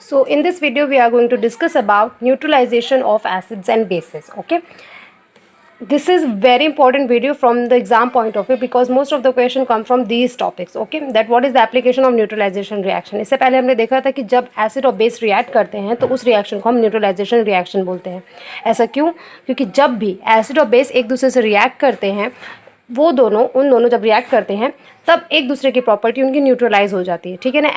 So in this video we are going to discuss about neutralization of acids and bases. Okay, this is very important video from the exam point of view because most of the question come from these topics. Okay, that what is the application of neutralization reaction. इससे पहले हमने देखा था कि जब acid और base react करते हैं तो उस रिएक्शन को हम न्यूट्रलाइजेशन रिएक्शन बोलते हैं. ऐसा क्यों? क्योंकि जब भी एसिड और बेस एक दूसरे से रिएक्ट करते हैं वो उन दोनों जब रिएक्ट करते हैं तब एक दूसरे की प्रॉपर्टी उनकी न्यूट्रलाइज हो जाती है. ठीक है ना.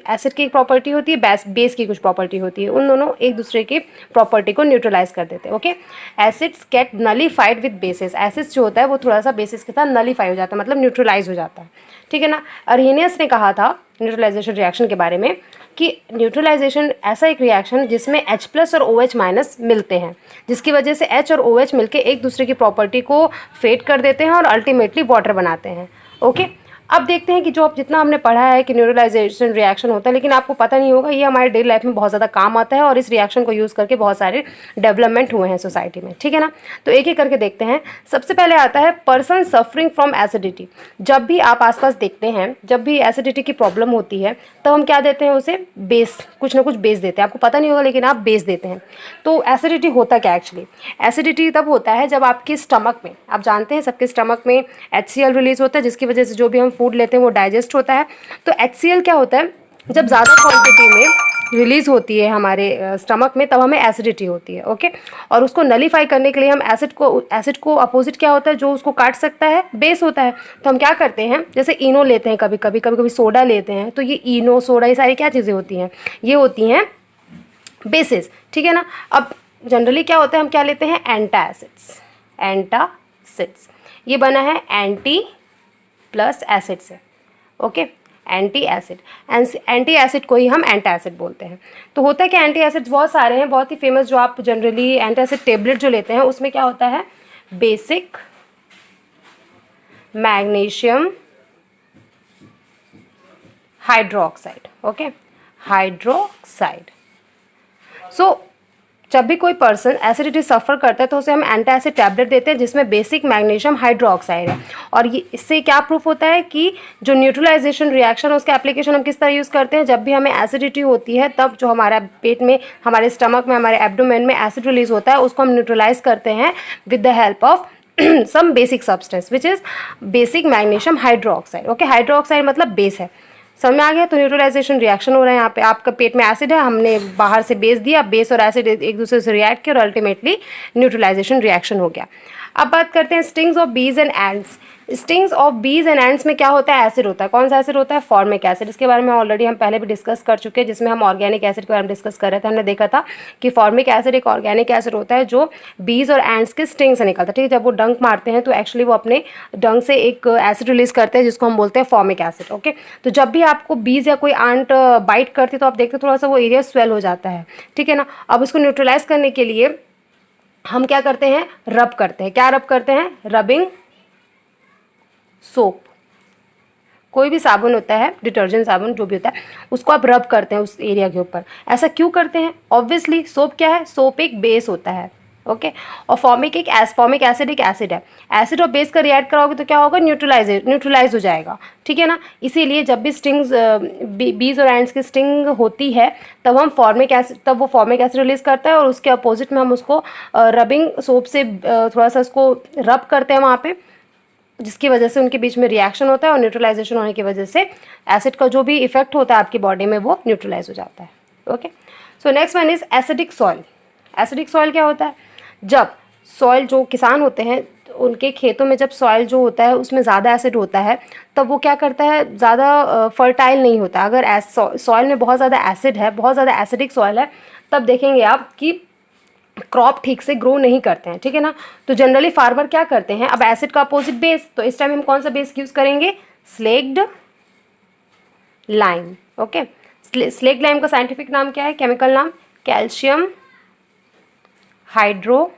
एसिड की एक प्रॉपर्टी होती है, बेस की कुछ प्रॉपर्टी होती है. उन दोनों एक दूसरे की प्रॉपर्टी को न्यूट्रलाइज कर देते हैं. Okay, acids get nullified with bases. Acids जो होता है वो थोड़ा सा बेसिस के साथ नलीफाई हो जाता है, मतलब न्यूट्रलाइज हो जाता है. ठीक है ना. अर्हेनियस ने कहा था न्यूट्रलाइजेशन रिएक्शन के बारे में कि न्यूट्रलाइजेशन ऐसा एक रिएक्शन जिसमें H+ और OH- मिलते हैं, जिसकी वजह से H और OH मिलके एक दूसरे की प्रॉपर्टी को फेड कर देते हैं और अल्टीमेटली वाटर बनाते हैं. ओके, अब देखते हैं कि जो जितना हमने पढ़ा है कि न्यूट्रलाइजेशन रिएक्शन होता है, लेकिन आपको पता नहीं होगा ये हमारे डेली लाइफ में बहुत ज़्यादा काम आता है और इस रिएक्शन को यूज़ करके बहुत सारे डेवलपमेंट हुए हैं सोसाइटी में. ठीक है ना. तो एक एक करके देखते हैं. सबसे पहले आता है पर्सन सफरिंग फ्रॉम एसिडिटी. जब भी आप आसपास देखते हैं, जब भी एसिडिटी की प्रॉब्लम होती है तब हम क्या देते हैं उसे? बेस, कुछ ना कुछ बेस देते हैं. आपको पता नहीं होगा लेकिन आप बेस देते हैं. तो एसिडिटी होता क्या एक्चुअली? एसिडिटी तब होता है जब आपके स्टमक में, आप जानते हैं सबके स्टमक में HCl रिलीज होता है, जिसकी वजह से जो भी हम फूड लेते हैं वो डाइजेस्ट होता है. तो HCl क्या होता है? जब ज़्यादा क्वांटिटी में रिलीज होती है हमारे स्टमक में तब हमें एसिडिटी होती है. ओके, और उसको नलीफाई करने के लिए हम एसिड को अपोजिट क्या होता है जो उसको काट सकता है? बेस होता है. तो हम क्या करते हैं, जैसे इनो लेते हैं, कभी कभी सोडा लेते हैं, तो ये इनो सोडा ये सारी क्या चीज़ें होती हैं? ये होती हैं बेसिस. ठीक है ना. अब जनरली क्या होता है, हम क्या लेते हैं? एंटासिड्स. ये बना है एंटी प्लस एसिड से. ओके, एंटी एसिड को ही हम एंटासिड बोलते हैं. तो होता है कि एंटी एसिड्स बहुत सारे हैं. बहुत ही फेमस जो आप जनरली एंटासिड टेबलेट जो लेते हैं उसमें क्या होता है? Basic magnesium hydroxide. Okay, hydroxide. So जब भी कोई पर्सन एसिडिटी सफ़र करता है तो उसे हम एंटासिड टैबलेट देते हैं जिसमें बेसिक मैग्नीशियम हाइड्रोक्साइड है. और ये इससे क्या प्रूफ होता है कि जो न्यूट्रलाइजेशन रिएक्शन है उसका एप्लीकेशन हम किस तरह यूज़ करते हैं? जब भी हमें एसिडिटी होती है तब जो हमारा पेट में, हमारे स्टमक में, हमारे एब्डोमेन में एसिड रिलीज होता है उसको हम न्यूट्रलाइज करते हैं with the help of some basic substance which is basic magnesium hydroxide. Okay, hydroxide मतलब बेस है. समझ में आ गया. तो न्यूट्रलाइजेशन रिएक्शन हो रहा है यहाँ पे. आपका पेट में एसिड है, हमने बाहर से बेस दिया, बेस और एसिड एक दूसरे से रिएक्ट किया और अल्टीमेटली न्यूट्रलाइजेशन रिएक्शन हो गया. अब बात करते हैं स्टिंग्स ऑफ बीज एंड एंड्स. स्टिंग्स ऑफ बीज एंड एंड्स में क्या होता है? एसिड होता है. कौन सा एसिड होता है? Formic acid. इसके बारे में ऑलरेडी हम पहले भी डिस्कस कर चुके हैं, जिसमें हम ऑर्गेनिक एसिड के बारे में डिस्कस कर रहे थे. हमने देखा था कि फॉर्मिक एसिड एक ऑर्गेनिक एसिड होता है जो बीज और एंड्स के स्टिंग से निकलता है. ठीक है, जब वो डंक मारते हैं तो एक्चुअली वो अपने डंक से एक एसिड रिलीज करते हैं जिसको हम बोलते हैं फॉर्मिक एसिड. ओके, तो जब भी आपको बीज या कोई आंट बाइट करती है तो आप देखते हैं थोड़ा सा वो एरिया स्वेल हो जाता है. ठीक है ना. अब इसको न्यूट्रलाइज करने के लिए हम क्या करते हैं? रब करते हैं. क्या रब करते हैं? Rubbing soap. कोई भी साबुन होता है, डिटर्जेंट साबुन जो भी होता है, उसको आप रब करते हैं उस एरिया के ऊपर. ऐसा क्यों करते हैं? ऑब्वियसली सोप क्या है? सोप एक बेस होता है. ओके, और फॉर्मिक एसिड एक एसिड है. एसिड और बेस का रिएक्ट कराओगे तो क्या होगा? न्यूट्रलाइज हो जाएगा. ठीक है ना. इसीलिए जब भी स्टिंग्स बीज और एंड्स की स्टिंग होती है तब वो फॉर्मिक एसिड रिलीज करता है और उसके अपोजिट में हम उसको रबिंग सोप से थोड़ा सा उसको रब करते हैं वहाँ पे, जिसकी वजह से उनके बीच में रिएक्शन होता है और न्यूट्रलाइजेशन होने की वजह से एसिड का जो भी इफेक्ट होता है आपकी बॉडी में वो न्यूट्रलाइज हो जाता है. Okay, so next one is acidic soil. Acidic soil क्या होता है? जब सॉइल, जो किसान होते हैं उनके खेतों में जब सॉइल जो होता है उसमें ज़्यादा एसिड होता है तब वो क्या करता है? ज़्यादा फर्टाइल नहीं होता. अगर सॉइल में बहुत ज़्यादा एसिड है, बहुत ज़्यादा एसिडिक सॉइल है, तब देखेंगे आप कि क्रॉप ठीक से ग्रो नहीं करते हैं. ठीक है ना. तो जनरली फार्मर क्या करते हैं? अब एसिड का अपोजिट बेस, तो इस टाइम हम कौन सा बेस यूज़ करेंगे? Slaked lime. Okay, slaked lime का साइंटिफिक नाम क्या है? केमिकल नाम calcium hydro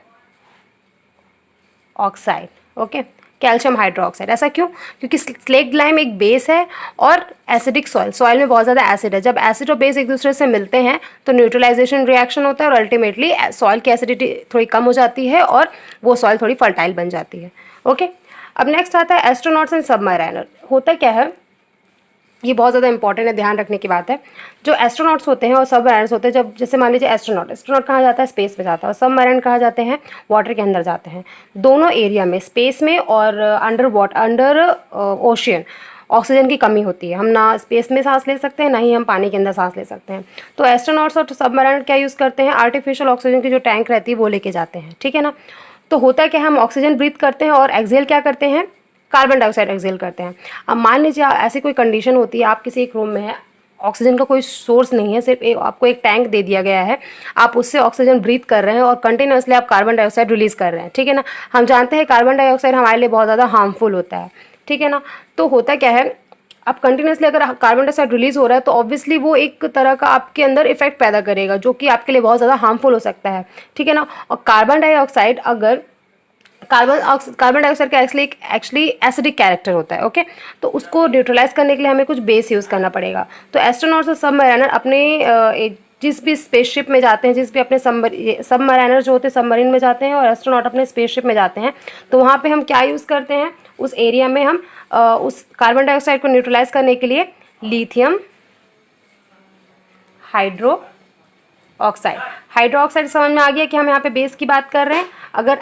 oxide. Okay, calcium hydroxide. ऐसा क्यों? क्योंकि स्लेक्ड लाइम एक बेस है और एसिडिक सॉइल में बहुत ज़्यादा एसिड है. जब एसिड और बेस एक दूसरे से मिलते हैं तो न्यूट्रलाइजेशन रिएक्शन होता है और अल्टीमेटली सॉइल की एसिडिटी थोड़ी कम हो जाती है और वो सॉइल थोड़ी फर्टाइल बन जाती है. ओके, अब नेक्स्ट आता है एस्ट्रोनॉट्स एंड सबमरीनर. होता क्या है? ये बहुत ज़्यादा इंपॉर्टेंट है, ध्यान रखने की बात है। जो एस्ट्रोनॉट्स होते हैं और सबमरीनर्स होते हैं, जब जैसे मान लीजिए एस्ट्रोनॉट कहाँ जाता है, स्पेस में जाता है, और सबमरीनर कहाँ जाते हैं, वाटर के अंदर जाते हैं। दोनों एरिया में, स्पेस में और अंडर ओशियन, ऑक्सीजन की कमी होती है। हम ना स्पेस में सांस ले सकते हैं, ना ही हम पानी के अंदर सांस ले सकते हैं। तो एस्ट्रोनॉट्स और सबमरीनर क्या यूज़ करते हैं, आर्टिफिशियल ऑक्सीजन की जो टैंक रहती है वो लेके जाते हैं, ठीक है ना। तो होता क्या है, हम ऑक्सीजन ब्रीथ करते हैं और एक्सहेल क्या करते हैं, कार्बन डाइऑक्साइड एक्सहेल करते हैं। अब मान लीजिए ऐसी कोई कंडीशन होती है, आप किसी एक रूम में हैं, ऑक्सीजन का कोई सोर्स नहीं है, सिर्फ आपको एक टैंक दे दिया गया है, आप उससे ऑक्सीजन ब्रीथ कर रहे हैं और कंटिन्यूसली आप कार्बन डाइऑक्साइड रिलीज कर रहे हैं, ठीक है ना। हम जानते हैं कार्बन डाइऑक्साइड हमारे लिए बहुत ज़्यादा हार्मफुल होता है, ठीक है ना। तो होता क्या है, अब कंटिन्यूसली अगर कार्बन डाइऑक्साइड रिलीज हो रहा है तो ऑब्वियसली वो एक तरह का आपके अंदर इफेक्ट पैदा करेगा, जो कि आपके लिए बहुत ज़्यादा हार्मफुल हो सकता है, ठीक है ना। और कार्बन डाइऑक्साइड अगर कार्बन डाइऑक्साइड का एक्चुअली एसिडिक कैरेक्टर होता है, ओके। तो उसको न्यूट्रलाइज करने के लिए हमें कुछ बेस यूज़ करना पड़ेगा। तो एस्ट्रोनॉट्स और सबमरीनर अपने जिस भी स्पेसशिप में जाते हैं, जिस भी अपने सबमरीनर जो होते हैं सबमरीन में जाते हैं और एस्ट्रोनॉट अपने स्पेसशिप में जाते हैं, तो वहाँ पे हम क्या यूज़ करते हैं, उस एरिया में हम उस कार्बन डाइऑक्साइड को न्यूट्रलाइज करने के लिए लिथियम हाइड्रो ऑक्साइड समझ में आ गया कि हम यहाँ पे बेस की बात कर रहे हैं। अगर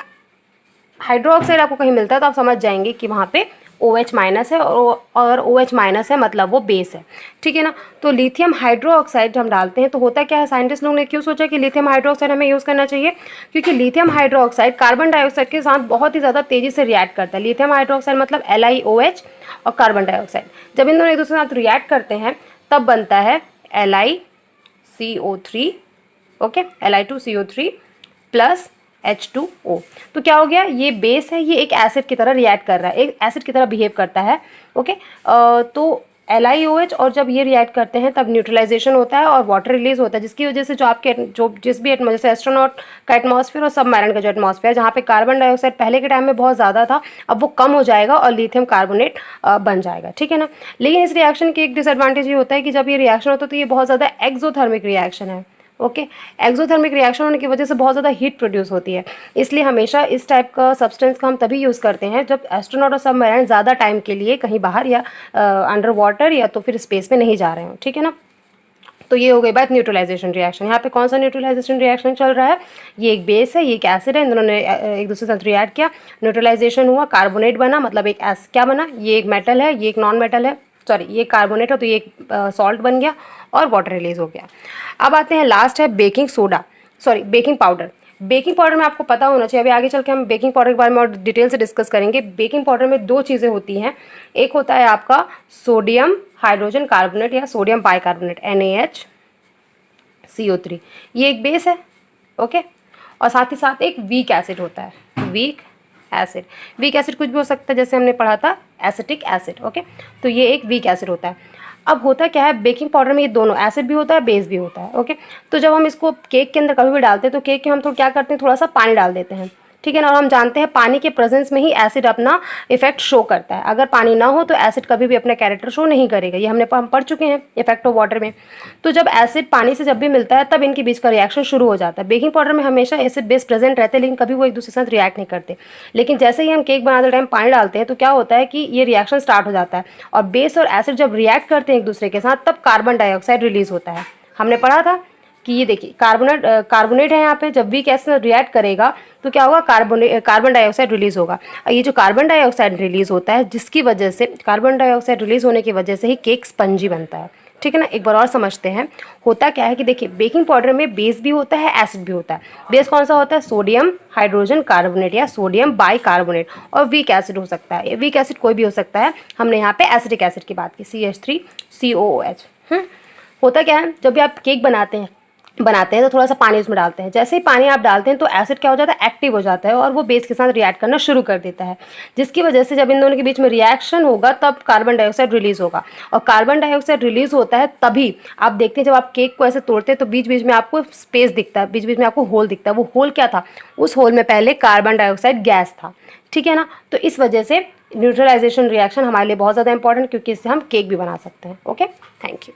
हाइड्रो ऑक्साइड आपको कहीं मिलता है तो आप समझ जाएंगे कि वहाँ पे OH माइनस है, और OH माइनस है मतलब वो बेस है, ठीक है ना। तो लिथियम हाइड्रो ऑक्साइड हम डालते हैं तो होता क्या है, साइंटिस्ट लोगों ने क्यों सोचा कि लिथियम हाइड्रो ऑक्साइड हमें यूज़ करना चाहिए, क्योंकि lithium hydro oxide carbon dioxide के साथ बहुत ही ज़्यादा तेज़ी से रिएक्ट करता है। लिथियम हाइड्रो ऑक्साइड मतलब LiOH और कार्बन डाइऑक्साइड, जब इन दोनों एक दूसरे के साथ रिएक्ट करते हैं तब बनता है LiCO3, okay, Li2CO3 plus H2O। तो क्या हो गया, ये बेस है, ये एक एसिड की तरह रिएक्ट कर रहा है, एक एसिड की तरह बिहेव करता है, ओके। तो LiOH और जब ये रिएक्ट करते हैं तब न्यूट्रलाइजेशन होता है और वाटर रिलीज होता है, जिसकी वजह से जो जिस भी जैसे एस्ट्रोनॉट का एटमॉस्फेयर और सबमरीन का जो एटमॉस्फेयर, जहाँ पे कार्बन डाइऑक्साइड पहले के टाइम में बहुत ज़्यादा था, अब वो कम हो जाएगा और लिथियम कार्बोनेट बन जाएगा, ठीक है ना। लेकिन इस रिएक्शन की एक डिसएडवांटेज ये होता है कि जब ये रिएक्शन होता है तो ये बहुत ज़्यादा एक्सोथर्मिक रिएक्शन है, ओके। एक्सोथर्मिक रिएक्शन होने की वजह से बहुत ज़्यादा हीट प्रोड्यूस होती है, इसलिए हमेशा इस टाइप का सब्सटेंस का हम तभी यूज़ करते हैं जब एस्ट्रोनॉट और सबमरीन ज़्यादा टाइम के लिए कहीं बाहर या अंडर वाटर या तो फिर स्पेस में नहीं जा रहे हो, ठीक है ना। तो ये हो गई बात न्यूट्रलाइजेशन रिएक्शन। यहाँ पे कौन सा न्यूट्रलाइजेशन रिएक्शन चल रहा है, ये एक बेस है, ये एक एसिड है, इन दोनों ने एक दूसरे के साथ रिएक्ट किया, न्यूट्रलाइजेशन हुआ, कार्बोनेट बना, मतलब एक क्या बना, ये एक मेटल है, ये एक नॉन मेटल है, सॉरी ये कार्बोनेट है तो ये एक सॉल्ट बन गया और वाटर रिलीज हो गया। अब आते हैं लास्ट है बेकिंग पाउडर। बेकिंग पाउडर में आपको पता होना चाहिए, अभी आगे चल के हम बेकिंग पाउडर के बारे में और डिटेल से डिस्कस करेंगे। बेकिंग पाउडर में दो चीज़ें होती हैं, एक होता है आपका सोडियम हाइड्रोजन कार्बोनेट या सोडियम बाइकार्बोनेट NaHCO3, ये एक बेस है, ओके। और साथ ही साथ एक वीक एसिड होता है, वीक एसिड कुछ भी हो सकता है, जैसे हमने पढ़ा था एसिटिक एसिड, ओके। तो ये एक वीक एसिड होता है। अब होता क्या है, बेकिंग पाउडर में ये दोनों एसिड भी होता है, बेस भी होता है, ओके। तो जब हम इसको केक के अंदर कभी भी डालते हैं तो केक के हम तो क्या करते हैं, थोड़ा सा पानी डाल देते हैं, ठीक है ना। और हम जानते हैं पानी के प्रेजेंस में ही एसिड अपना इफेक्ट शो करता है, अगर पानी ना हो तो एसिड कभी भी अपना कैरेक्टर शो नहीं करेगा, ये हम पढ़ चुके हैं इफेक्ट ऑफ वाटर में। तो जब एसिड पानी से जब भी मिलता है तब इनके बीच का रिएक्शन शुरू हो जाता है। बेकिंग पाउडर में हमेशा एसिड बेस प्रेजेंट रहते हैं लेकिन कभी वो एक दूसरे के साथ रिएक्ट नहीं करते, लेकिन जैसे ही हम केक बनाते टाइम पानी डालते हैं तो क्या होता है कि ये रिएक्शन स्टार्ट हो जाता है, और बेस और एसिड जब रिएक्ट करते हैं एक दूसरे के साथ तब कार्बन डाइऑक्साइड रिलीज होता है। हमने पढ़ा था कि ये देखिए कार्बोनेट है, यहाँ पे जब वीक एसिड रिएक्ट करेगा तो क्या होगा, कार्बन डाइऑक्साइड रिलीज होगा। ये जो कार्बन डाइऑक्साइड रिलीज होता है, जिसकी वजह से कार्बन डाइऑक्साइड रिलीज होने की वजह से ही केक स्पंजी बनता है, ठीक है ना। एक बार और समझते हैं, होता क्या है कि देखिए बेकिंग पाउडर में बेस भी होता है, एसिड भी होता है। बेस कौन सा होता है, सोडियम हाइड्रोजन कार्बोनेट या सोडियम बाइकार्बोनेट, और वीक एसिड हो सकता है, वीक एसिड कोई भी हो सकता है। हमने यहाँ पे एसिडिक एसिड की बात की, CH3COOH। होता क्या है, जब भी आप केक बनाते हैं तो थोड़ा सा पानी उसमें डालते हैं, जैसे ही पानी आप डालते हैं तो एसिड क्या हो जाता है, एक्टिव हो जाता है और वो बेस के साथ रिएक्ट करना शुरू कर देता है, जिसकी वजह से जब इन दोनों के बीच में रिएक्शन होगा तब कार्बन डाइऑक्साइड रिलीज होगा। और कार्बन डाइऑक्साइड रिलीज होता है तभी आप देखते हैं, जब आप केक को ऐसे तोड़ते हैं तो बीच बीच में आपको स्पेस दिखता है, बीच बीच में आपको होल दिखता है। वो होल क्या था, उस होल में पहले कार्बन डाइऑक्साइड गैस था, ठीक है ना। तो इस वजह से न्यूट्रलाइजेशन रिएक्शन हमारे लिए बहुत ज़्यादा इंपॉर्टेंट, क्योंकि इससे हम केक भी बना सकते हैं, ओके। Thank you.